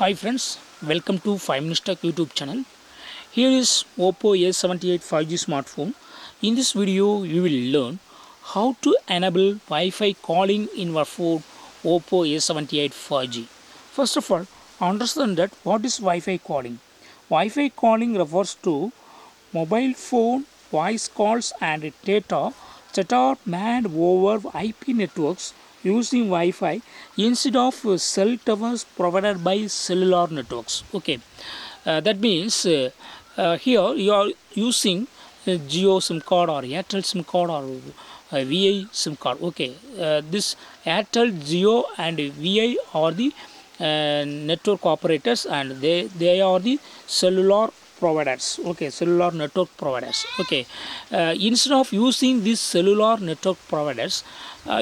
Hi friends, welcome to 5 Minutes Tech YouTube channel. Here is Oppo A78 5G smartphone. In this video, you will learn how to enable Wi-Fi calling in your phone Oppo A78 5G. First of all, understand that what is Wi-Fi calling. Wi-Fi calling refers to mobile phone voice calls and data that are made over IP networks using Wi-Fi instead of cell towers provided by cellular networks. Okay, that means here you are using Geo SIM card or Airtel SIM card or VI SIM card. Okay, this Airtel, Geo and VI are the network operators, and they are the cellular providers. Okay, cellular network providers. Okay, instead of using these cellular network providers,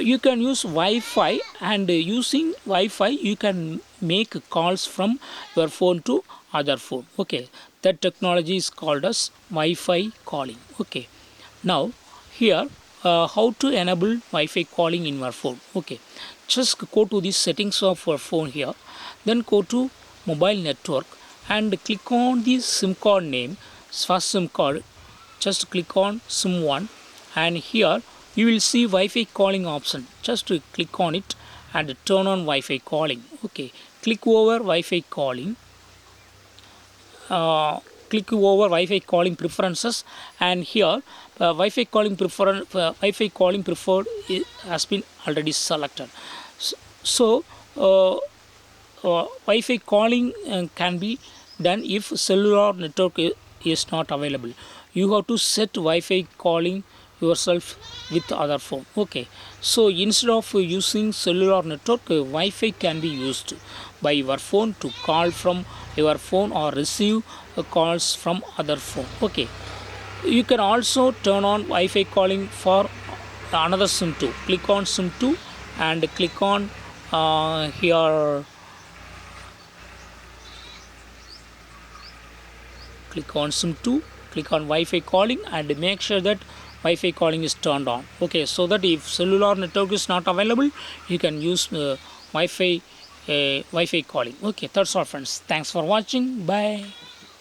you can use Wi-Fi, and using Wi-Fi you can make calls from your phone to other phone. Okay, that technology is called as Wi-Fi calling. Okay, now here how to enable Wi-Fi calling in your phone. Okay, just go to the settings of your phone here, then go to mobile network and click on the SIM card name. First SIM card, just click on SIM1, and here you will see Wi-Fi calling option. Just to click on it and turn on Wi-Fi calling. Okay, click over Wi-Fi calling. Click over Wi-Fi calling preferences, and here Wi-Fi calling preferred has been already selected. So Wi-Fi calling can be done if cellular network is not available. You have to set Wi-Fi calling yourself with other phone. Okay, so instead of using cellular network, Wi-Fi can be used by your phone to call from your phone or receive calls from other phone. Okay, you can also turn on Wi-Fi calling for another SIM2. Click on SIM2 and click on here. Click on SIM2, click on Wi-Fi calling, and make sure that Wi-Fi calling is turned on. Okay, so that if cellular network is not available, you can use Wi-Fi calling. Okay, that's all friends. Thanks for watching. Bye.